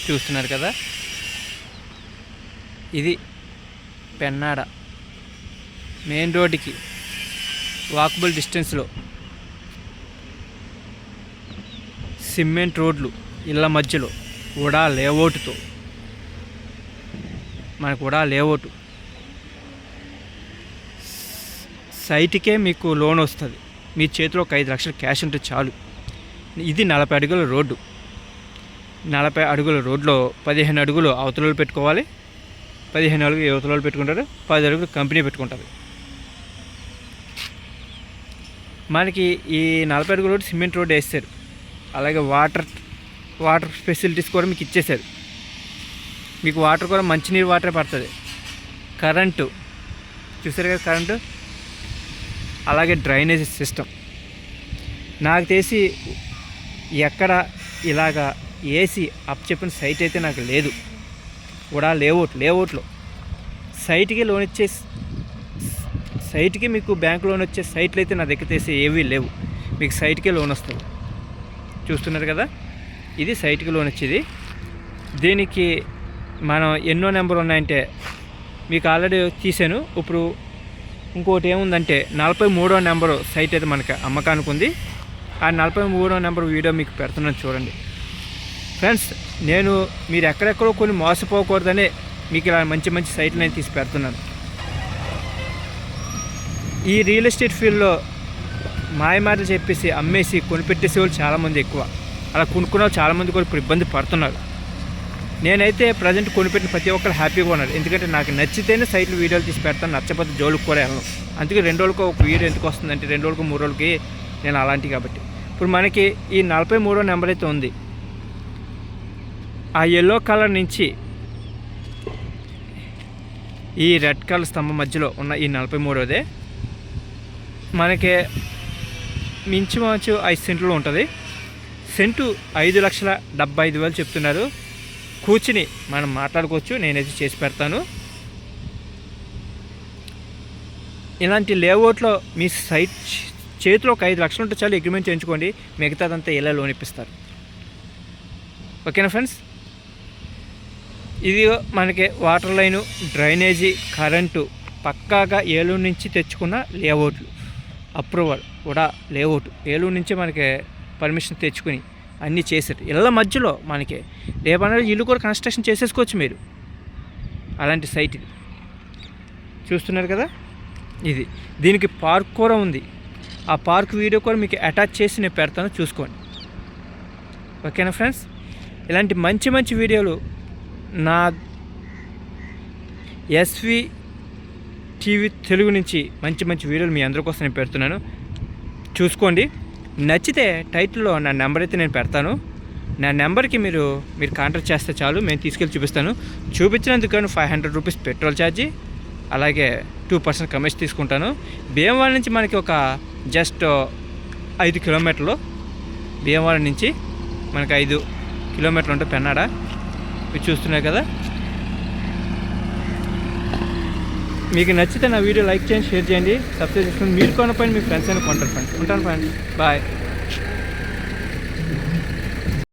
చూస్తున్నారు కదా, ఇది పెన్నాడ మెయిన్ రోడ్డుకి వాకబుల్ డిస్టెన్స్లో సిమెంట్ రోడ్లు ఇళ్ళ మధ్యలో ఉడా లేఅవుట్తో, మనకు ఉడా లేఅవుట్ సైట్కే మీకు లోన్ వస్తుంది. మీ చేతిలో ఒక 5 లక్షలు క్యాష్ ఉంటే చాలు. ఇది 40 అడుగుల రోడ్డు. 40 అడుగుల రోడ్లో 15 అడుగులు అవతలలో పెట్టుకోవాలి, 15 అడుగులు యువతలలో పెట్టుకుంటారు, 10 అడుగులు కంపెనీ పెట్టుకుంటుంది. మనకి ఈ 40 అడుగుల రోడ్డు సిమెంట్ రోడ్డు వేస్తారు. అలాగే వాటర్ ఫెసిలిటీస్ కూడా మీకు ఇచ్చేసారు. మీకు వాటర్ కూడా మంచినీరు వాటరే పడుతుంది. కరెంటు చూసారు కదా, కరెంటు, అలాగే డ్రైనేజ్ సిస్టమ్. నాకు తెలిసి ఎక్కడ ఇలాగా ఏసీ అప్ చెప్పిన సైట్ అయితే నాకు లేదు. కూడా లేఅవుట్లో సైట్కి లోన్ ఇచ్చే సైట్కి మీకు బ్యాంక్ లోన్ వచ్చే సైట్లు అయితే నా దగ్గర తెలిసి ఏవీ లేవు. మీకు సైట్కే లోన్ వస్తుంది. చూస్తున్నారు కదా, ఇది సైట్కి లోన్ వచ్చేది. దీనికి మనం ఎన్నో నెంబర్ ఉన్నాయంటే మీకు ఆల్రెడీ తీసాను. ఇప్పుడు ఇంకోటి ఏముందంటే 43వ నెంబరు సైట్ అయితే మనకి అమ్మకానికి ఉంది. ఆ 43వ నెంబర్ వీడియో మీకు పెడుతున్నాను చూడండి ఫ్రెండ్స్. మీరు ఎక్కడెక్కడో కొన్ని మోసపోకూడదనే మీకు ఇలా మంచి మంచి సైట్లు నేను తీసి పెడుతున్నాను. ఈ రియల్ ఎస్టేట్ ఫీల్డ్లో మాయమాటలు చెప్పేసి అమ్మేసి కొనిపెట్టేసే వాళ్ళు చాలామంది ఎక్కువ. అలా కొనుక్కున్న వాళ్ళు చాలామంది కూడా ఇప్పుడు ఇబ్బంది పడుతున్నారు. నేనైతే ప్రజెంట్ కొనిపెట్టిన ప్రతి ఒక్కరు హ్యాపీగా ఉన్నారు. ఎందుకంటే నాకు నచ్చితేనే సైట్లు వీడియోలు తీసి పెడతాను, నచ్చకపోతే జోలికి కూడా వెళ్ళను. అందుకే 2 రోజులకు ఒక వీడియో ఎందుకు వస్తుందంటే 2 రోజులకు 3 రోజులకి నేను అలాంటివి కాబట్టి. ఇప్పుడు మనకి ఈ 43వ నెంబర్ అయితే ఉంది. ఆ ఎల్లో కలర్ నుంచి ఈ రెడ్ కలర్ స్తంభం మధ్యలో ఉన్న ఈ 43వదే మనకి మించుమించు 5 సెంట్లు ఉంటుంది. సెంటు 5,75,000 చెప్తున్నారు. కూర్చుని మనం మాట్లాడుకోవచ్చు, నేనైతే చేసి పెడతాను. ఇలాంటి లేఅవుట్లో మీ సైట్ చేతిలో ఒక 5 లక్షలు ఉంటే చాలు, అగ్రిమెంట్ చేయించుకోండి. మిగతాదంతా ఎలా లోన్ ఇప్పిస్తారు. ఓకేనా ఫ్రెండ్స్. ఇది మనకి వాటర్ లైను, డ్రైనేజీ, కరెంటు పక్కాగా ఏలూరు నుంచి తెచ్చుకున్న లేఅవుట్లు. అప్రూవల్ కూడా లేఅవుట్ ఏలూరు నుంచి మనకి పర్మిషన్ తెచ్చుకుని అన్నీ చేశారు. ఇళ్ళ మధ్యలో మనకి రేపన్నా ఇల్లు కూడా కన్స్ట్రక్షన్ చేసేసుకోవచ్చు మీరు. అలాంటి సైట్ ఇది. చూస్తున్నారు కదా, ఇది దీనికి పార్క్ కూడా ఉంది. ఆ పార్క్ వీడియో కూడా మీకు అటాచ్ చేసి నేను పెడతాను, చూసుకోండి. ఓకేనా ఫ్రెండ్స్. ఇలాంటి మంచి మంచి వీడియోలు నా ఎస్వి టీవీ తెలుగు నుంచి మంచి మంచి వీడియోలు మీ అందరి కోసం నేను పెడుతున్నాను, చూసుకోండి. నచ్చితే టైటిల్లో నా నెంబర్ అయితే నేను పెడతాను. నా నెంబర్కి మీరు కాంటాక్ట్ చేస్తే చాలు, మేము తీసుకెళ్ళి చూపిస్తాను. చూపించినందుకు 500 రూపీస్ పెట్రోల్ ఛార్జీ, అలాగే 2% కమిషన్ తీసుకుంటాను. భీమవరం నుంచి మనకి ఒక జస్ట్ 5 కిలోమీటర్లు, భీమవరం నుంచి మనకి 5 కిలోమీటర్లు ఉంటుంది పెన్నాడ. మీరు చూస్తున్నారు కదా. మీకు నచ్చితే నా వీడియో లైక్ చేయండి, షేర్ చేయండి, సబ్స్క్రైబ్ చేసుకోండి. మీరు కొనపైన మీ ఫ్రెండ్స్ అయినా కొంటారు ఫ్రెండ్స్. ఉంటాను ఫ్రెండ్స్, బాయ్.